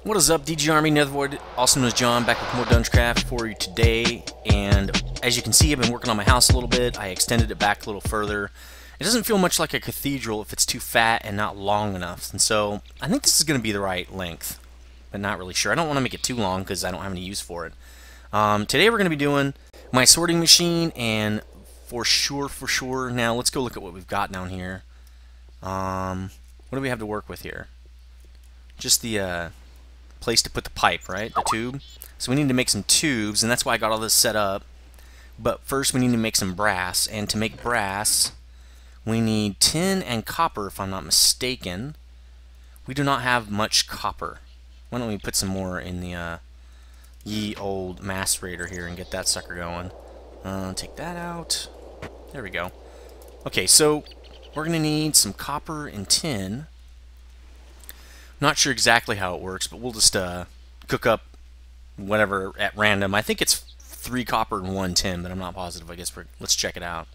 What is up, DG Army, Nethervoid, also known as John, back with more DungeCraft for you today. And as you can see, I've been working on my house a little bit. I extended it back a little further. It doesn't feel much like a cathedral if it's too fat and not long enough. And so I think this is going to be the right length, but not really sure. I don't want to make it too long because I don't have any use for it. Today we're going to be doing my sorting machine, and for sure. Now let's go look at what we've got down here. What do we have to work with here? Just the place to put the pipe, right? The tube. So we need to make some tubes, and that's why I got all this set up. But first we need to make some brass, and to make brass we need tin and copper, if I'm not mistaken. We do not have much copper. Why don't we put some more in the ye old Macerator here and get that sucker going. Take that out. There we go. Okay, so we're gonna need some copper and tin. Not sure exactly how it works, but we'll just cook up whatever at random. I think it's 3 copper and 1 tin, but I'm not positive. I guess let's check it out.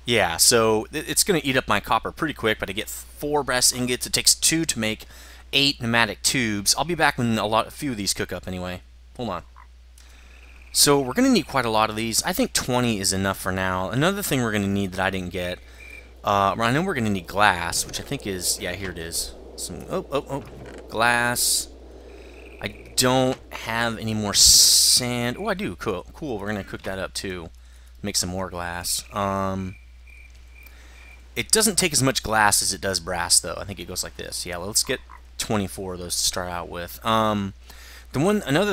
Yeah, so it's going to eat up my copper pretty quick, but I get 4 brass ingots. It takes 2 to make 8 pneumatic tubes. I'll be back when a few of these cook up anyway. Hold on. So we're going to need quite a lot of these. I think 20 is enough for now. Another thing we're going to need that I didn't get, I know we're going to need glass, which I think is, yeah, here it is. Some, glass. I don't have any more sand. Oh, I do. Cool. We're going to cook that up too. Make some more glass. It doesn't take as much glass as it does brass, though. I think it goes like this. Yeah, let's get 24 of those to start out with. Another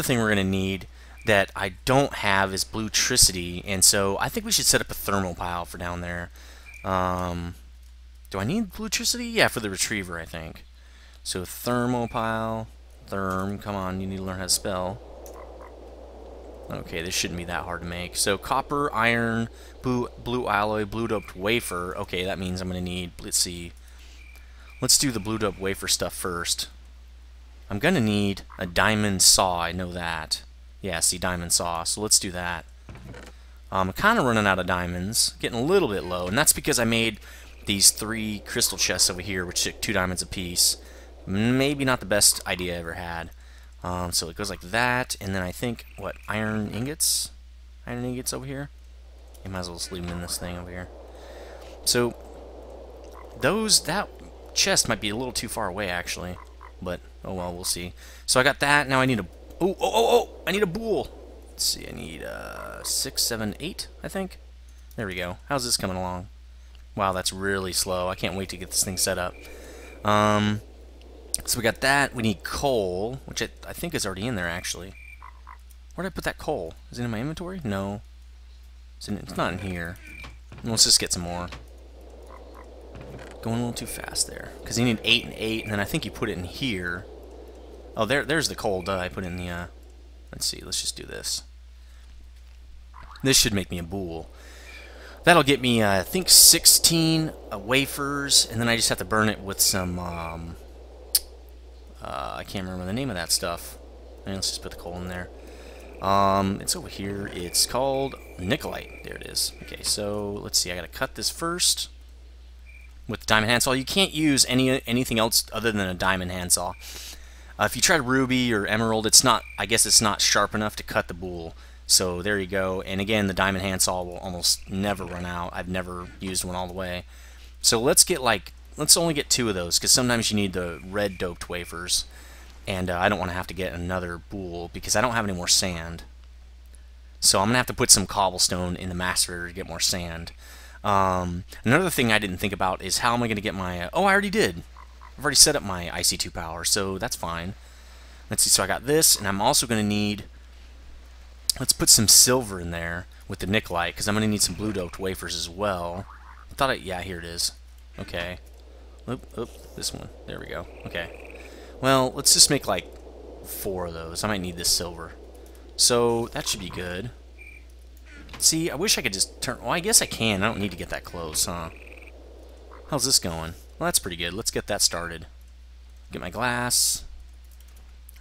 thing we're going to need that I don't have is bluetricity, and so I think we should set up a thermal pile for down there. Do I need bluetricity? Yeah, for the retriever, I think. So thermal pile, come on, you need to learn how to spell. Okay, this shouldn't be that hard to make. So copper, iron, blue alloy, blue doped wafer. Okay, that means I'm going to need, let's see. Let's do the blue doped wafer stuff first. I'm going to need a diamond saw, I know that. Yeah, see, diamond saw. So let's do that. I'm kind of running out of diamonds, getting a little bit low, and that's because I made these 3 crystal chests over here, which took 2 diamonds apiece. Maybe not the best idea I ever had. So it goes like that, and then I think, what, iron ingots? Iron ingots over here? You might as well just leave them in this thing over here. So, that chest might be a little too far away, actually. But, oh well, we'll see. So I got that, now I need a, I need a bool. Let's see, I need 6, 7, 8, I think. There we go. How's this coming along? Wow, that's really slow. I can't wait to get this thing set up. So we got that. We need coal, which I think is already in there, actually. Where did I put that coal? Is it in my inventory? No. It's not in here. Let's just get some more. Going a little too fast there. Because you need 8 and 8, and then I think you put it in here. Oh, there's the coal. Duh, I put it in the... Let's see, let's just do this. This should make me a bool. That'll get me, I think, 16 wafers, and then I just have to burn it with some, I can't remember the name of that stuff. And let's just put the coal in there. It's over here. It's called Nikolite. There it is. Okay, so let's see. I gotta cut this first with the diamond handsaw. You can't use anything else other than a diamond handsaw. If you try ruby or emerald, it's not. I guess it's not sharp enough to cut the bool. So there you go. And again, the diamond handsaw will almost never run out. I've never used one all the way. So let's only get 2 of those, because sometimes you need the red doped wafers, and I don't want to have to get another bool because I don't have any more sand. So I'm gonna have to put some cobblestone in the Macerator to get more sand. Another thing I didn't think about is how am I gonna get my? Oh, I already did. I've already set up my IC2 power, so that's fine. Let's see, so I got this, and I'm also going to need, let's put some silver in there with the Nikolite, because I'm going to need some blue doped wafers as well. Yeah, here it is. Okay. This one. There we go. Okay. Well, let's just make like 4 of those. I might need this silver. So, that should be good. See, I wish I could just turn, well, I guess I can. I don't need to get that close, huh? How's this going? Well, that's pretty good. Let's get that started. Get my glass.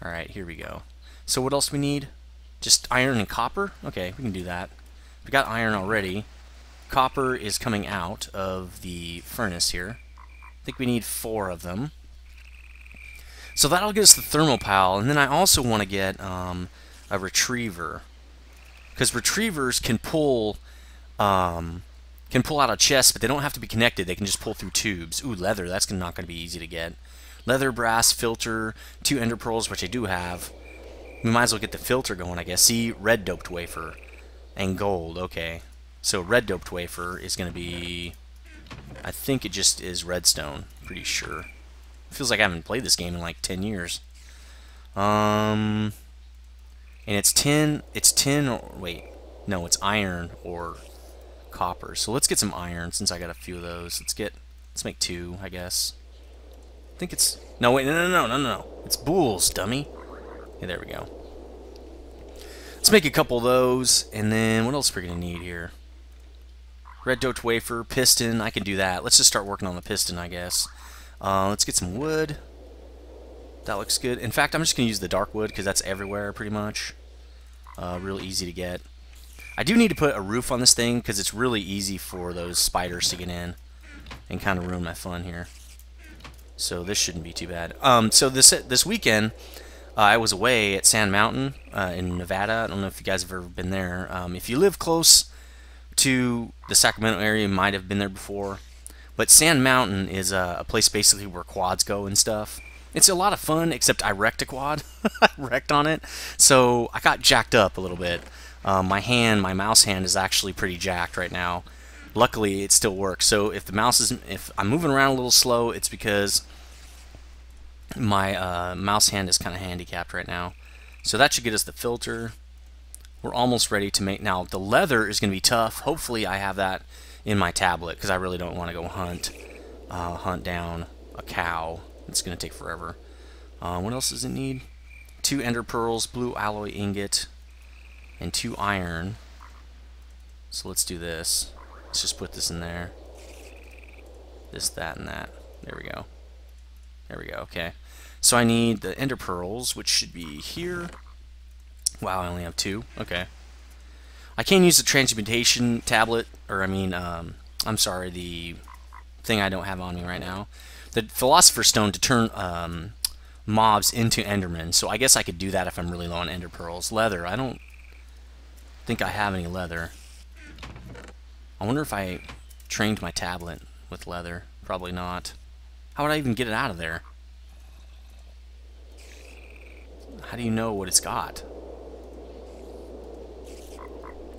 Alright, here we go. So what else do we need? Just iron and copper? Okay, we can do that. We got iron already. Copper is coming out of the furnace here. I think we need 4 of them. So that'll get us the thermopile, and then I also want to get a retriever, because retrievers can pull out a chest, but they don't have to be connected. They can just pull through tubes. Ooh, leather. That's not going to be easy to get. Leather, brass, filter, 2 ender pearls, which I do have. We might as well get the filter going, I guess. See, red doped wafer and gold. Okay, so red doped wafer is going to be, I think it just is redstone. Pretty sure. Feels like I haven't played this game in like 10 years. And it's tin. It's tin. Or, wait, no, it's iron or copper. So let's get some iron since I got a few of those. Let's make 2, I guess. I think it's, no, wait, no. It's bulls, dummy. Okay, there we go. Let's make a couple of those, and then what else are we gonna need here? Red doped wafer, piston. I can do that. Let's just start working on the piston, I guess. Let's get some wood. That looks good. In fact, I'm just gonna use the dark wood because that's everywhere pretty much. Real easy to get. I do need to put a roof on this thing because it's really easy for those spiders to get in and kind of ruin my fun here. So this shouldn't be too bad. So this weekend, I was away at Sand Mountain in Nevada. I don't know if you guys have ever been there. If you live close to the Sacramento area, you might have been there before. But Sand Mountain is a place basically where quads go and stuff. It's a lot of fun, except I wrecked a quad. I wrecked on it. So I got jacked up a little bit. My mouse hand is actually pretty jacked right now. Luckily, it still works. So if I'm moving around a little slow, it's because my mouse hand is kind of handicapped right now. So that should get us the filter. We're almost ready to make. Now the leather is going to be tough. Hopefully I have that in my tablet because I really don't want to go hunt down a cow. It's going to take forever. What else does it need? 2 ender pearls, blue alloy ingot, and 2 iron. So let's do this. Let's just put this in there. This, that, and that. There we go. There we go. Okay. So I need the ender pearls, which should be here. Wow, I only have 2. Okay. I can't use the transmutation tablet, or I mean, I'm sorry, the thing I don't have on me right now. The Philosopher's Stone to turn mobs into Endermen. So I guess I could do that if I'm really low on ender pearls. Leather. I don't think I have any leather. I wonder if I trained my tablet with leather. Probably not. How would I even get it out of there? How do you know what it's got?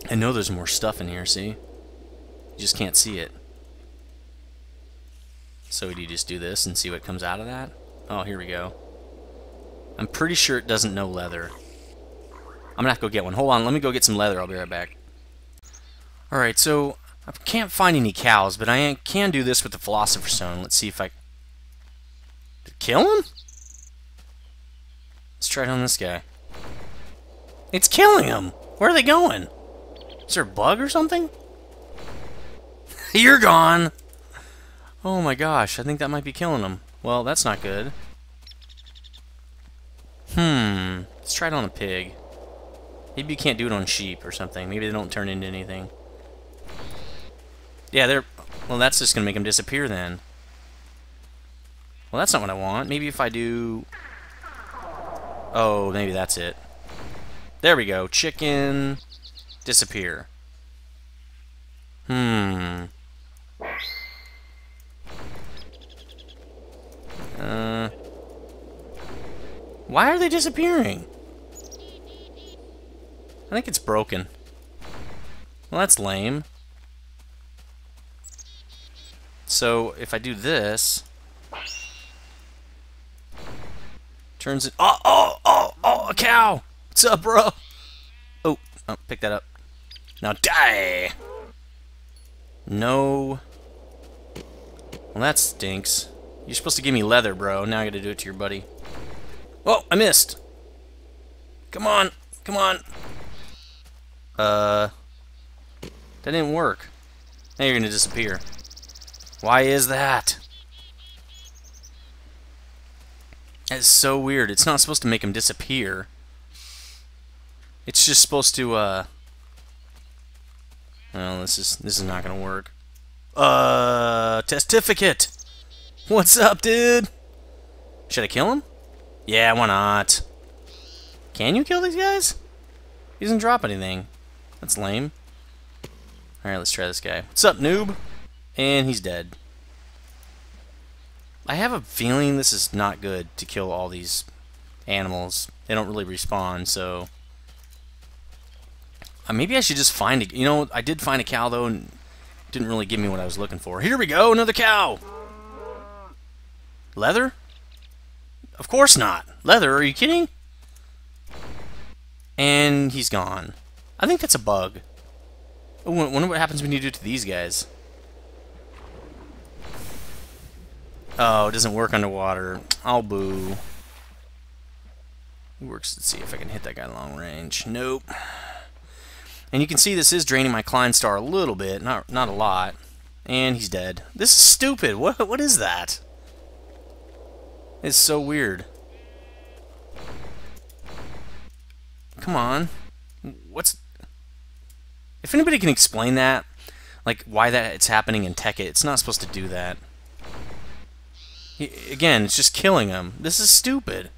I know there's more stuff in here, see? You just can't see it. So do you just do this and see what comes out of that? Oh, here we go. I'm pretty sure it doesn't know leather. I'm gonna have to go get one. Hold on, let me go get some leather. I'll be right back. Alright, so I can't find any cows, but I can do this with the Philosopher's Stone. Let's see if I... Did it kill him? Let's try it on this guy. It's killing him! Where are they going? Is there a bug or something? You're gone! Oh my gosh, I think that might be killing him. Well, that's not good. Let's try it on a pig. Maybe you can't do it on sheep or something. Maybe they don't turn into anything. Yeah, they're... Well, that's just going to make them disappear then. Well, that's not what I want. Maybe if I do... Oh, maybe that's it. There we go. Chicken... Disappear. Why are they disappearing? I think it's broken. Well, that's lame. So, if I do this... Turns it... Oh, a cow! What's up, bro? Oh, pick that up. Now die! No. Well, that stinks. You're supposed to give me leather, bro. Now I gotta do it to your buddy. Oh, I missed! Come on! Come on! That didn't work. Now you're gonna disappear. Why is that? That's so weird. It's not supposed to make him disappear. It's just supposed to, well, this is not gonna work. Testificate! What's up, dude? Should I kill him? Yeah, why not? Can you kill these guys? He doesn't drop anything. That's lame. Alright, let's try this guy. What's up, noob? And he's dead. I have a feeling this is not good to kill all these animals. They don't really respawn, so... maybe I should just find a... You know, I did find a cow, though, and it didn't really give me what I was looking for. Here we go, another cow! Leather? Of course not. Leather, are you kidding? And he's gone. I think that's a bug. Oh, I wonder what happens when you do it to these guys. Oh, it doesn't work underwater. Oh, boo. It works. Let's see if I can hit that guy long range. Nope. And you can see this is draining my Klein star a little bit, not a lot. And he's dead. This is stupid. What is that? It's so weird. Come on. What's... If anybody can explain that, like why it's happening in Tekkit, it's not supposed to do that. Again, it's just killing him. This is stupid.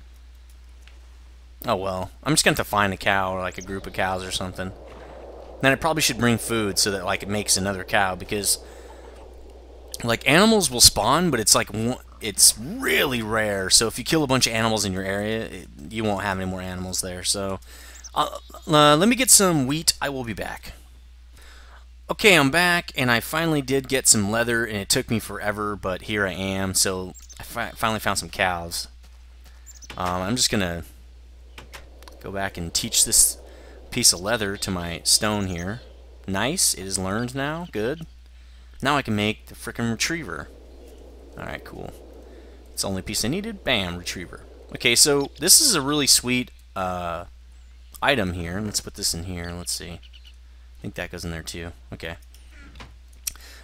Oh well. I'm just going to have to find a cow or like a group of cows or something. Then I probably should bring food so that like it makes another cow, because like animals will spawn, but it's like it's really rare. So if you kill a bunch of animals in your area, you won't have any more animals there. So let me get some wheat. I will be back. Okay, I'm back, and I finally did get some leather, and it took me forever, but here I am. So I finally found some cows. I'm just gonna go back and teach this piece of leather to my stone here. Nice, it is learned now. Good. Now I can make the frickin' retriever. Alright, cool. It's the only piece I needed. Bam, retriever. Okay, so this is a really sweet item here. Let's put this in here. Let's see. I think that goes in there too. Okay.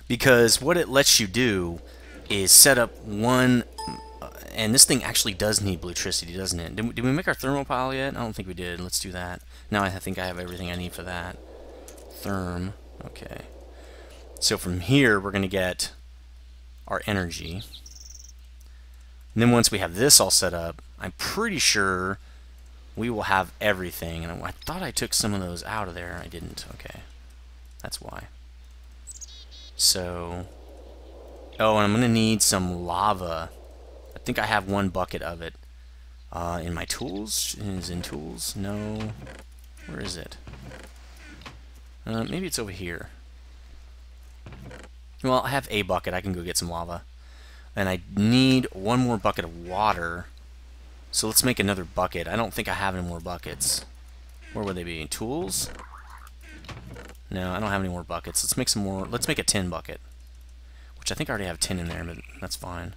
Because what it lets you do is set up one... and this thing actually does need electricity, doesn't it? Did we make our thermal pile yet? I don't think we did. Let's do that. Now I think I have everything I need for that. Therm. Okay. So from here, we're going to get our energy. And then once we have this all set up, I'm pretty sure we will have everything. And I thought I took some of those out of there. I didn't. Okay. That's why. So... oh, and I'm going to need some lava. I think I have one bucket of it. In my tools? Is in tools? No. Where is it? Maybe it's over here. Well, I have a bucket. I can go get some lava. And I need one more bucket of water. So let's make another bucket. I don't think I have any more buckets. Where would they be? Tools? No, I don't have any more buckets. Let's make some more. Let's make a tin bucket. Which I think I already have tin in there, but that's fine.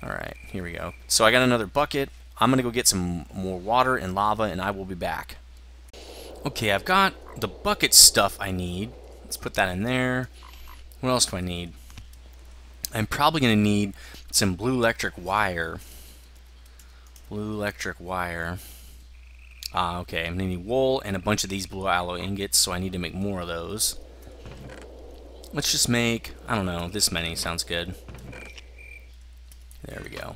Alright, here we go. So I got another bucket. I'm going to go get some more water and lava, and I will be back. Okay, I've got the bucket stuff I need. Let's put that in there. What else do I need? I'm probably going to need some blue electric wire. Blue electric wire. Okay, I'm going to need wool and a bunch of these blue alloy ingots, so I need to make more of those. Let's just make, I don't know, this many sounds good. There we go.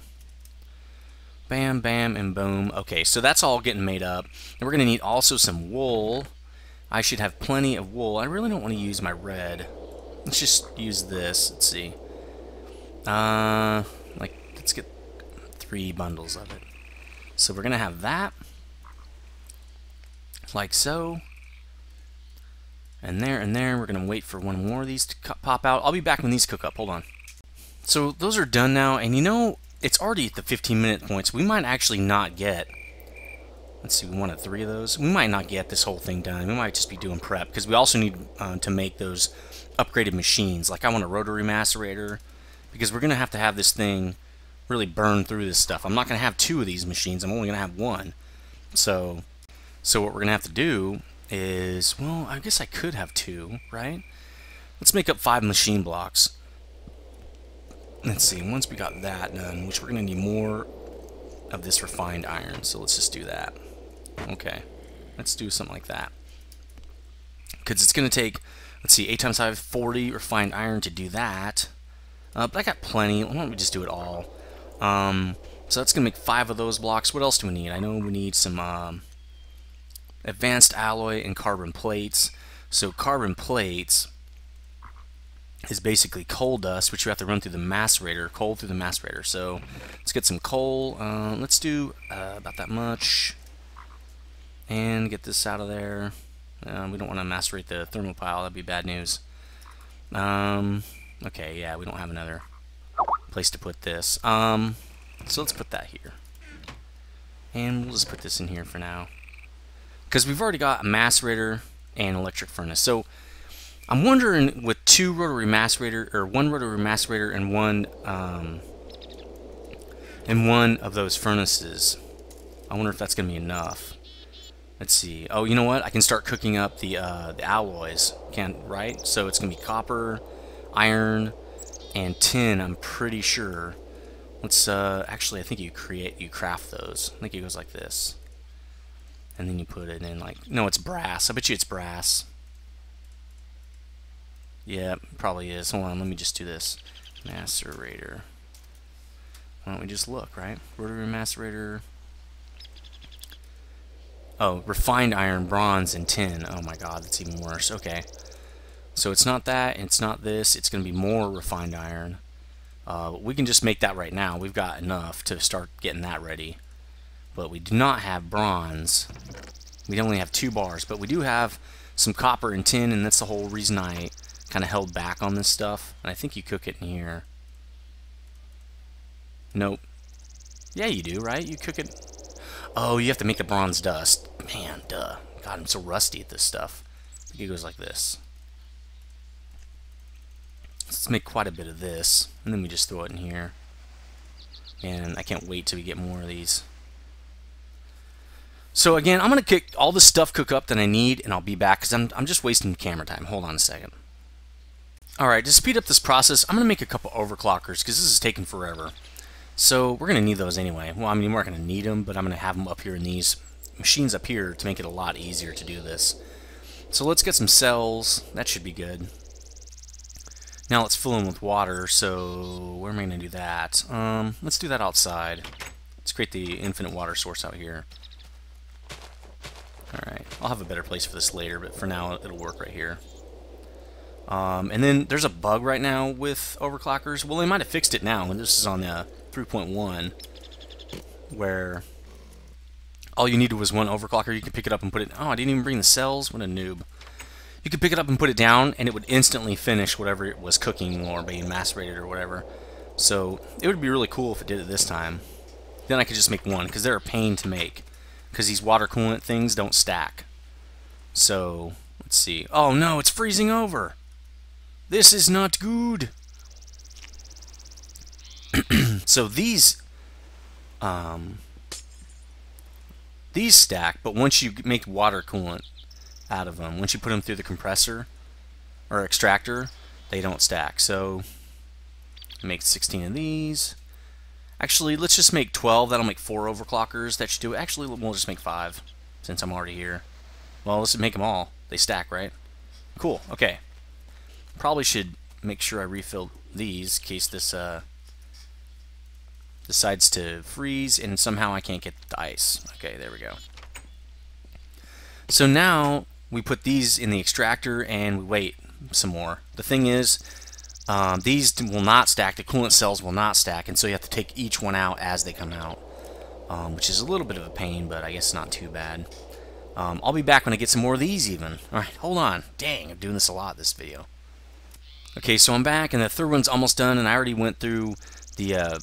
Bam, bam, and boom. Okay, so that's all getting made up. And we're going to need also some wool. I should have plenty of wool. I really don't want to use my red. Let's just use this. Let's see. Let's get 3 bundles of it. So we're going to have that. Like so. And there, and there. We're going to wait for one more of these to pop out. I'll be back when these cook up. Hold on. So those are done now, and you know, it's already at the 15-minute point, so we might actually not get... Let's see, we wanted 3 of those. We might not get this whole thing done. We might just be doing prep, because we also need to make those upgraded machines. Like, I want a rotary macerator, because we're going to have this thing really burn through this stuff. I'm not going to have 2 of these machines. I'm only going to have 1. So what we're going to have to do is... well, I guess I could have 2, right? Let's make up 5 machine blocks. Let's see, once we got that done, which we're going to need more of this refined iron, so let's just do that. Okay, let's do something like that. Because it's going to take, let's see, 8 times 5, 40 refined iron to do that. But I got plenty. Why don't we just do it all? So So that's going to make 5 of those blocks. What else do we need? I know we need some advanced alloy and carbon plates. So carbon plates is basically coal dust, which you have to run through the macerator, coal through the macerator. So let's get some coal. Let's do about that much. And get this out of there. We don't want to macerate the thermal pile. That'd be bad news. Okay, yeah, we don't have another place to put this. So let's put that here. And we'll just put this in here for now. Because we've already got a macerator and electric furnace. So I'm wondering with 2 rotary macerator, or 1 rotary macerator and one of those furnaces, I wonder if that's going to be enough. Let's see. Oh, you know what? I can start cooking up the alloys. Right? So it's going to be copper, iron, and tin, I'm pretty sure. Let's actually, I think you craft those. I think it goes like this. And then you put it in like, no, it's brass. I bet you it's brass. Yeah, probably is. Hold on, let me just do this. Macerator. Why don't we just look, right? Rotary macerator. Oh, refined iron, bronze, and tin. Oh my god, that's even worse. Okay. So it's not that, it's not this. It's going to be more refined iron. We can just make that right now. We've got enough to start getting that ready. But we do not have bronze. We only have 2 bars. But we do have some copper and tin, and that's the whole reason I kind of held back on this stuff. And I think you cook it in here. Nope. Yeah, you do, right? You cook it... Oh, you have to make the bronze dust. Man, duh. God, I'm so rusty at this stuff. I think it goes like this. Let's make quite a bit of this, and then we just throw it in here. And I can't wait till we get more of these. So again, I'm going to cook all the stuff cook up that I need, and I'll be back, because I'm just wasting camera time. Hold on a second. Alright, to speed up this process, I'm going to make a couple overclockers, because this is taking forever. So we're going to need those anyway. Well, I mean, we're not going to need them, but I'm going to have them up here in these machines up here to make it a lot easier to do this. So let's get some cells. That should be good. Now let's fill in with water. So where am I going to do that? Let's do that outside. Let's create the infinite water source out here. Alright, I'll have a better place for this later, but for now it'll work right here. And then there's a bug right now with overclockers. Well, they might have fixed it now, and this is on the 3.1, where all you needed was 1 overclocker. You could pick it up and put it... Oh, I didn't even bring the cells. What a noob. You could pick it up and put it down, and it would instantly finish whatever it was cooking or being macerated or whatever. So it would be really cool if it did it this time. Then I could just make 1, because they're a pain to make. Because these water coolant things don't stack. So, let's see. Oh no, it's freezing over! This is not good! So these stack, but once you make water coolant out of them, once you put them through the compressor or extractor, they don't stack. So, make 16 of these. Actually, let's just make 12. That'll make 4 overclockers. That should do it. Actually, we'll just make 5, since I'm already here. Well, let's make them all. They stack, right? Cool. Okay. Probably should make sure I refill these in case this decides to freeze and somehow I can't get the ice. Okay, there we go. So now we put these in the extractor and we wait some more. The thing is, these will not stack, the coolant cells will not stack, and so you have to take each one out as they come out, which is a little bit of a pain, but I guess not too bad. I'll be back when I get some more of these even. Alright, hold on. Dang, I'm doing this a lot this video. Okay, so I'm back, and the third one's almost done, and I already went through the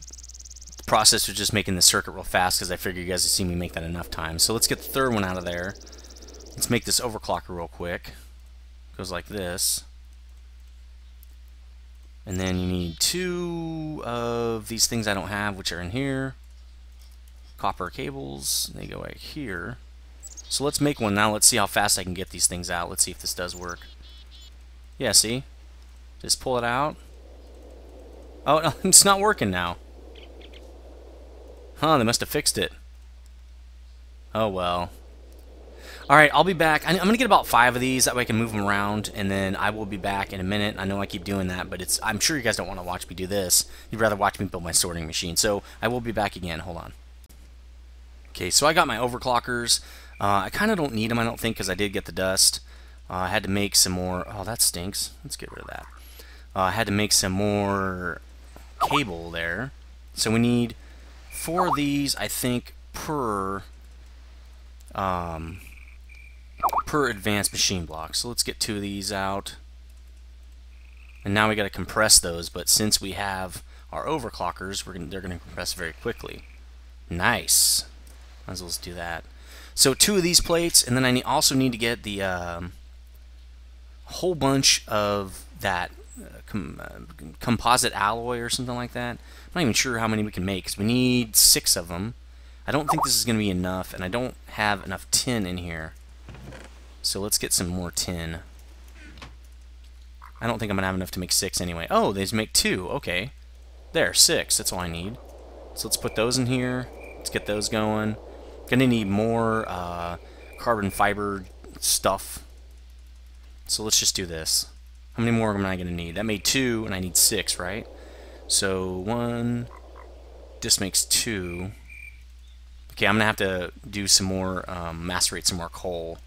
process of just making the circuit real fast, because I figured you guys would see me make that enough times. So let's get the third one out of there. Let's make this overclocker real quick. Goes like this. And then you need 2 of these things I don't have, which are in here. Copper cables. They go right here. So let's make one now. Let's see how fast I can get these things out. Let's see if this does work. Yeah, see? Just pull it out. Oh, no, it's not working now. Huh, they must have fixed it. Oh, well. Alright, I'll be back. I'm going to get about 5 of these, that way I can move them around, and then I will be back in a minute. I know I keep doing that, but I'm sure you guys don't want to watch me do this. You'd rather watch me build my sorting machine. So I will be back again. Hold on. Okay, so I got my overclockers. I kind of don't need them, I don't think, because I did get the dust. I had to make some more. Oh, that stinks. Let's get rid of that. I had to make some more cable there. So we need 4 of these, I think, per advanced machine block. So let's get 2 of these out. And now we got to compress those, but since we have our overclockers, they're going to compress very quickly. Nice. Might as well just do that. So 2 of these plates, and then I also need to get the whole bunch of that composite alloy or something like that. I'm not even sure how many we can make, because we need 6 of them. I don't think this is going to be enough, and I don't have enough tin in here. So let's get some more tin. I don't think I'm going to have enough to make 6 anyway. Oh, they just make 2. Okay. There, 6. That's all I need. So let's put those in here. Let's get those going. Gonna need more carbon fiber stuff. So let's just do this. How many more am I gonna need? That made 2, and I need 6, right? So 1. This makes 2. Okay, I'm gonna have to do some more, macerate some more coal.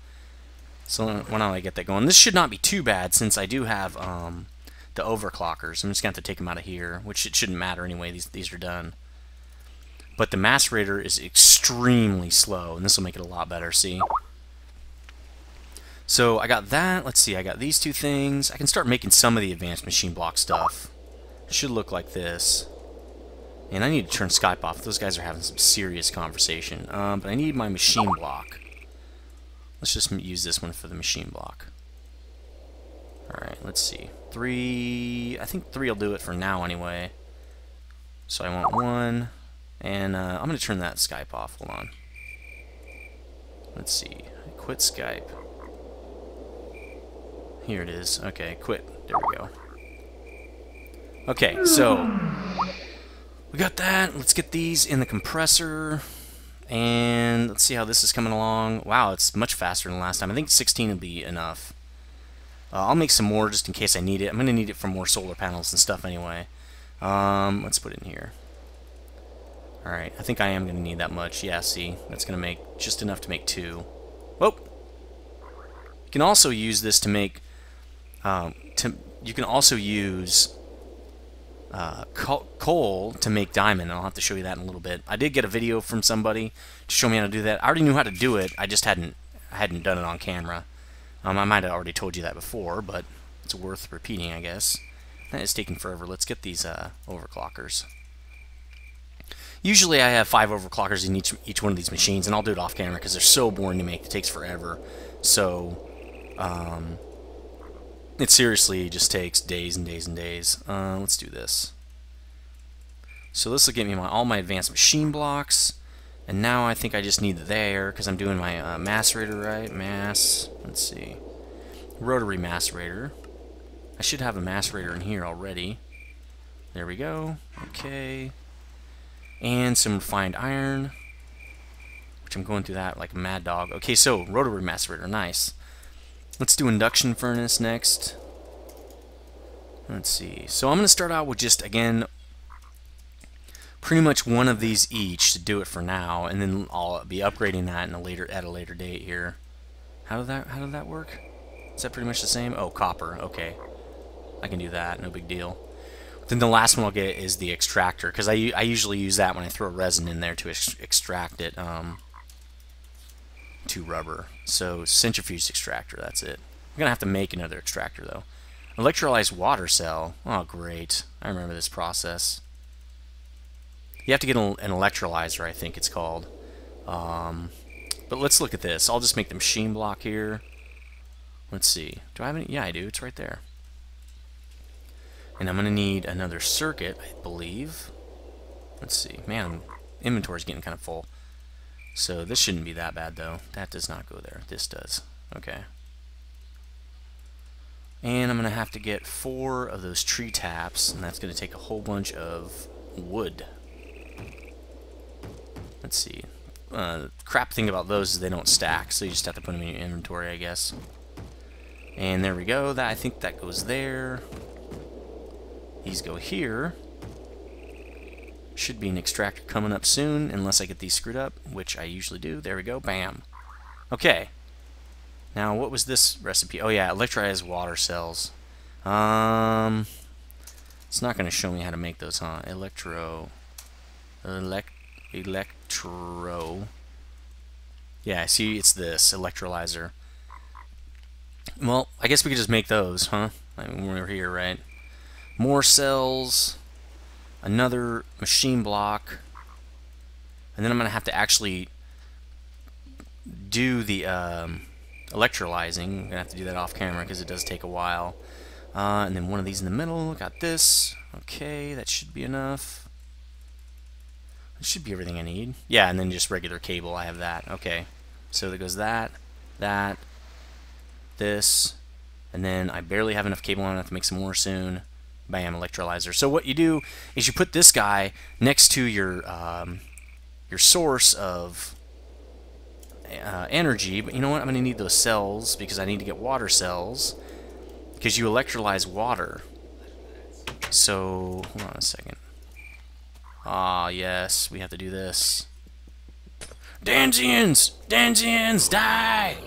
So why don't I get that going? This should not be too bad since I do have the overclockers. I'm just gonna have to take them out of here, which it shouldn't matter anyway. These are done. But the Macerator is extremely slow, and this will make it a lot better, see? So I got that. Let's see, I got these 2 things. I can start making some of the advanced machine block stuff. It should look like this. And I need to turn Skype off. Those guys are having some serious conversation. But I need my machine block. Let's just use this one for the machine block. Alright, let's see. 3... I think 3 will do it for now anyway. So I want 1... And I'm going to turn that Skype off. Hold on. Let's see. Quit Skype. Here it is. Okay, quit. There we go. Okay, so we got that. Let's get these in the compressor. And let's see how this is coming along. Wow, it's much faster than last time. I think 16 will be enough. I'll make some more just in case I need it. I'm going to need it for more solar panels and stuff anyway. Let's put it in here. Alright, I think I am going to need that much. Yeah, see, that's going to make just enough to make 2. Whoa! You can also use this to make... you can also use coal to make diamond. I'll have to show you that in a little bit. I did get a video from somebody to show me how to do that. I already knew how to do it. I just hadn't done it on camera. I might have already told you that before, but it's worth repeating, I guess. That is taking forever. Let's get these overclockers. Usually I have 5 overclockers in each one of these machines, and I'll do it off camera because they're so boring to make. It takes forever. So, it seriously just takes days and days and days. Let's do this. So this will get me all my advanced machine blocks, and now I think I just need there because I'm doing my macerator, right? Let's see. Rotary macerator. I should have a macerator in here already. There we go. Okay. And some refined iron, which I'm going through that like a mad dog. Okay, so rotary macerator, nice. Let's do induction furnace next. Let's see. So I'm going to start out with just, again, pretty much one of these each to do it for now, and then I'll be upgrading that at a later date here. How did that work? Is that pretty much the same? Oh, copper. Okay, I can do that. No big deal. Then the last one I'll get is the extractor, because I usually use that when I throw resin in there to extract it to rubber. So centrifuge extractor, that's it. I'm going to have to make another extractor though. Electrolyzed water cell. Oh great, I remember this process. You have to get an electrolyzer, I think it's called. But let's look at this. I'll just make the machine block here. Let's see. Do I have any? Yeah, I do. It's right there. And I'm going to need another circuit, I believe. Let's see. Man, inventory's getting kind of full. So this shouldn't be that bad, though. That does not go there. This does. Okay. And I'm going to have to get 4 of those tree taps, and that's going to take a whole bunch of wood. Let's see. crap thing about those is they don't stack, so you just have to put them in your inventory, I guess. And there we go. I think that goes there. These go here. Should be an extractor coming up soon, unless I get these screwed up, which I usually do. There we go. Bam. Okay. Now, what was this recipe? Oh yeah, electrolyzed water cells. It's not going to show me how to make those, huh? Electro. Yeah, see, it's this electrolyzer. Well, I guess we could just make those, huh? I mean, when we're here, right? More cells. Another machine block, and then I'm going to have to actually do the electrolyzing. I'm going to have to do that off camera because it does take a while. And then one of these in the middle. Got this. Okay, that should be enough. That should be everything I need. Yeah, and then just regular cable. I have that. Okay, so there goes that, this, and then I barely have enough cable on. I have to make some more soon. Bam, electrolyzer. So what you do is you put this guy next to your source of energy, but you know what? I'm going to need those cells because I need to get water cells because you electrolyze water. So, hold on a second. Ah, yes, we have to do this. Danzians! Danzians, die!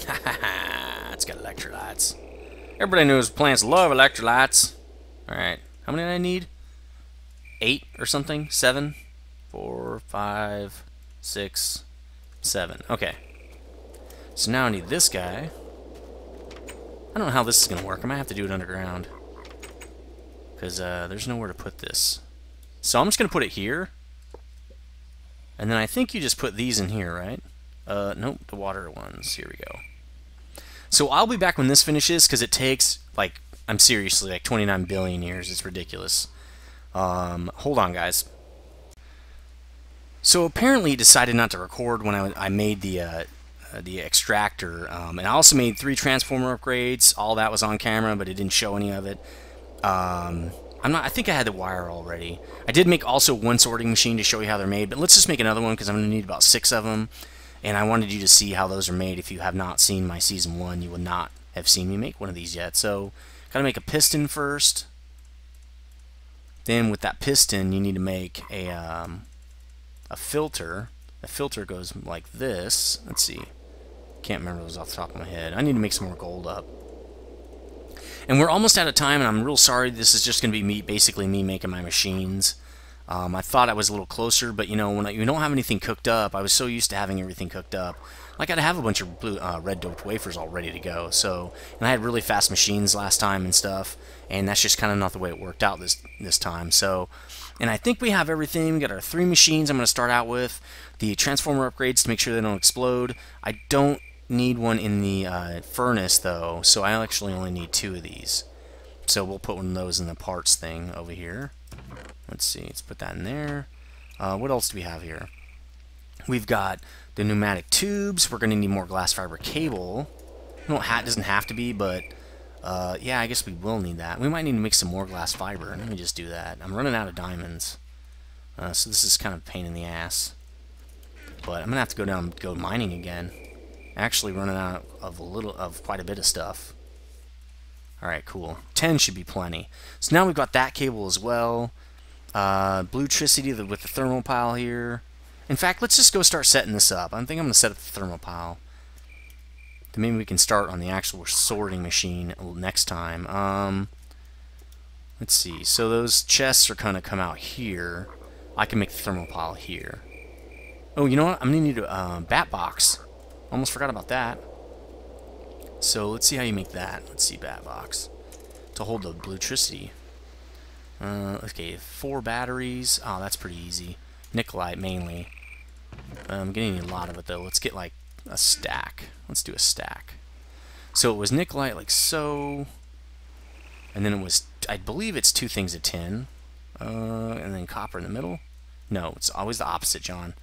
Ha ha ha, it's got electrolytes. Everybody knows plants love electrolytes. Alright, how many do I need? 8 or something? 7? 4, 5, 6, 7. Okay. So now I need this guy. I don't know how this is going to work. I might have to do it underground. Because there's nowhere to put this. So I'm just going to put it here. And then I think you just put these in here, right? Nope, the water ones. Here we go. So I'll be back when this finishes, because it takes, like, I'm seriously, like 29 billion years. It's ridiculous. Hold on, guys. So apparently it decided not to record when I made the extractor. And I also made 3 transformer upgrades. All that was on camera, but it didn't show any of it. I think I had the wire already. I did make also 1 sorting machine to show you how they're made, but let's just make another one, because I'm going to need about 6 of them. And I wanted you to see how those are made. If you have not seen my Season 1, you would not have seen me make one of these yet. So, gotta make a piston first. Then with that piston, you need to make a filter. The filter goes like this. Let's see. Can't remember those off the top of my head. I need to make some more gold up. And we're almost out of time, and I'm real sorry. This is just going to be basically me making my machines. I thought I was a little closer, but you know, when you don't have anything cooked up, I was so used to having everything cooked up. Like I'd have a bunch of blue, red doped wafers all ready to go. So, and I had really fast machines last time and stuff, and that's just kind of not the way it worked out this time. So, and I think we have everything. We got our 3 machines. I'm going to start out with the transformer upgrades to make sure they don't explode. I don't need one in the furnace though, so I actually only need 2 of these. So we'll put one of those in the parts thing over here. Let's see, let's put that in there. What else do we have here? We've got the pneumatic tubes. We're going to need more glass fiber cable. It doesn't have to be, but yeah, I guess we will need that. We might need to make some more glass fiber. Let me just do that. I'm running out of diamonds. So this is kind of a pain in the ass. But I'm going to have to go down and go mining again. Actually running out of quite a bit of stuff. Alright, cool. 10 should be plenty. So now we've got that cable as well. Bluetricity with the thermal pile here. In fact, let's just go start setting this up. I think I'm going to set up the thermal pile. Then maybe we can start on the actual sorting machine next time. Let's see. So those chests are going to come out here. I can make the thermal pile here. Oh, you know what? I'm going to need a bat box. Almost forgot about that. So let's see how you make that. Let's see, bat box. To hold the bluetricity. Okay, 4 batteries. Oh, that's pretty easy. Nickelite mainly. I'm getting a lot of it though. Let's get like a stack. Let's do a stack. So it was nickelite like so. And then it was, I believe it's 2 things of tin. And then copper in the middle. No, it's always the opposite, John.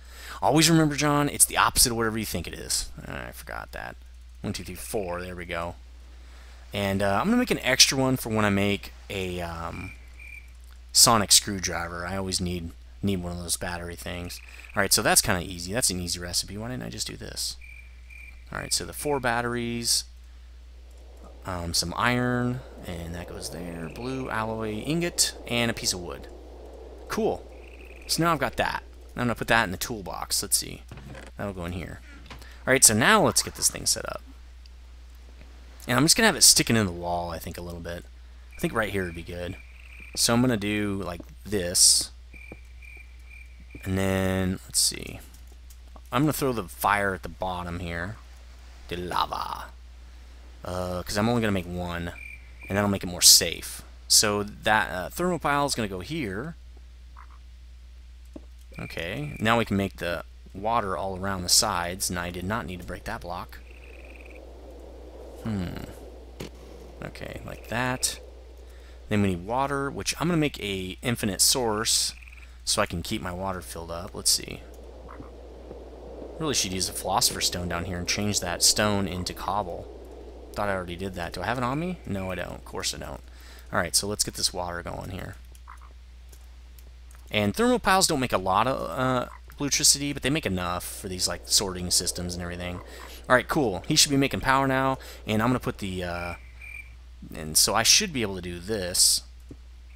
Always remember, John, it's the opposite of whatever you think it is. I forgot that. 1, 2, 3, 4. There we go. And I'm going to make an extra one for when I make a sonic screwdriver. I always need need one of those battery things. Alright, so that's kind of easy. That's an easy recipe. Why didn't I just do this? Alright, so the 4 batteries, some iron, and that goes there, blue alloy ingot, and a piece of wood. Cool. So now I've got that. I'm going to put that in the toolbox. Let's see. That'll go in here. Alright, so now let's get this thing set up. And I'm just going to have it sticking in the wall, I think, a little bit. I think right here would be good. So I'm going to do like this. And then, let's see. I'm going to throw the fire at the bottom here. The lava. Because I'm only going to make one. And that'll make it more safe. So that thermal pile is going to go here. Okay. Now we can make the water all around the sides. And I did not need to break that block. Okay, like that. Then we need water, which I'm going to make a infinite source so I can keep my water filled up. Let's see. Really should use the philosopher's stone down here and change that stone into cobble. Thought I already did that. Do I have it on me? No, I don't. Of course I don't. Alright, so let's get this water going here. And thermal piles don't make a lot of electricity, but they make enough for these like sorting systems and everything. Alright, cool. He should be making power now, and I'm going to put the... and so I should be able to do this.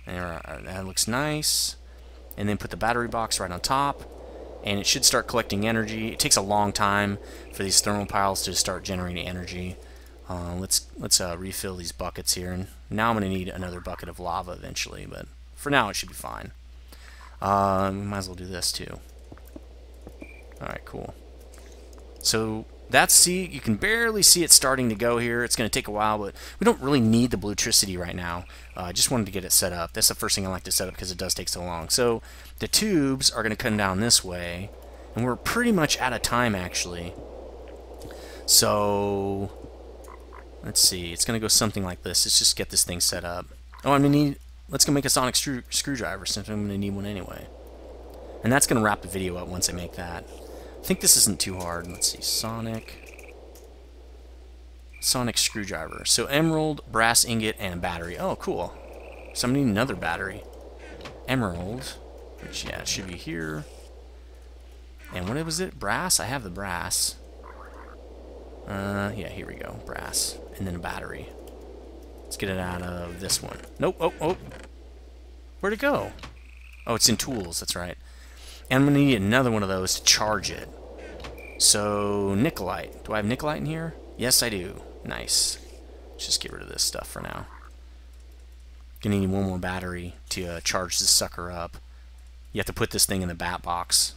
There, that looks nice. And then put the battery box right on top, and it should start collecting energy. It takes a long time for these thermal piles to start generating energy. Let's refill these buckets here, and now I'm going to need another bucket of lava eventually, but for now it should be fine. We might as well do this too. Alright, cool. So that's, see, you can barely see it starting to go here. It's going to take a while, but we don't really need the electricity right now. I just wanted to get it set up. That's the first thing I like to set up because it does take so long. So the tubes are going to come down this way, and we're pretty much out of time actually. So let's see. It's going to go something like this. Let's just get this thing set up. Oh, I'm going to need... Let's go make a sonic screwdriver since I'm going to need one anyway. And that's going to wrap the video up once I make that. I think this isn't too hard. Let's see. Sonic screwdriver. So emerald, brass ingot, and a battery. Oh, cool. So I'm going to need another battery. Emerald. Which, yeah, it should be here. And what was it? Brass? I have the brass. Yeah, here we go. Brass. And then a battery. Let's get it out of this one. Nope. Oh. Where'd it go? Oh, it's in tools. That's right. And I'm going to need another one of those to charge it. So, nickelite. Do I have nickelite in here? Yes, I do. Nice. Let's just get rid of this stuff for now. Gonna need one more battery to charge this sucker up. You have to put this thing in the bat box.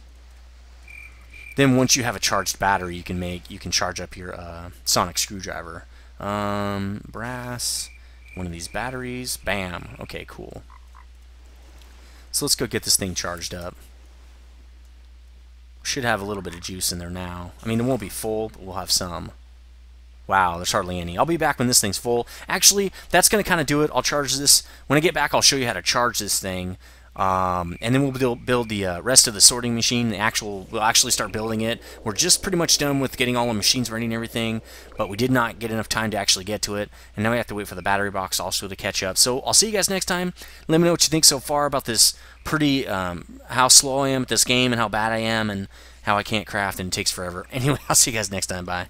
Then once you have a charged battery, you can charge up your sonic screwdriver. Brass. One of these batteries. Bam. Okay, cool. So let's go get this thing charged up. Should have a little bit of juice in there now. I mean, it won't be full, but we'll have some. Wow, there's hardly any. I'll be back when this thing's full. Actually, that's going to kind of do it. I'll charge this. When I get back, I'll show you how to charge this thing. And then we'll build the rest of the sorting machine. We'll actually start building it. We're just pretty much done with getting all the machines ready and everything, but we did not get enough time to actually get to it. And now we have to wait for the battery box also to catch up. So I'll see you guys next time. Let me know what you think so far about this pretty, how slow I am at this game and how bad I am and how I can't craft and it takes forever. Anyway, I'll see you guys next time. Bye.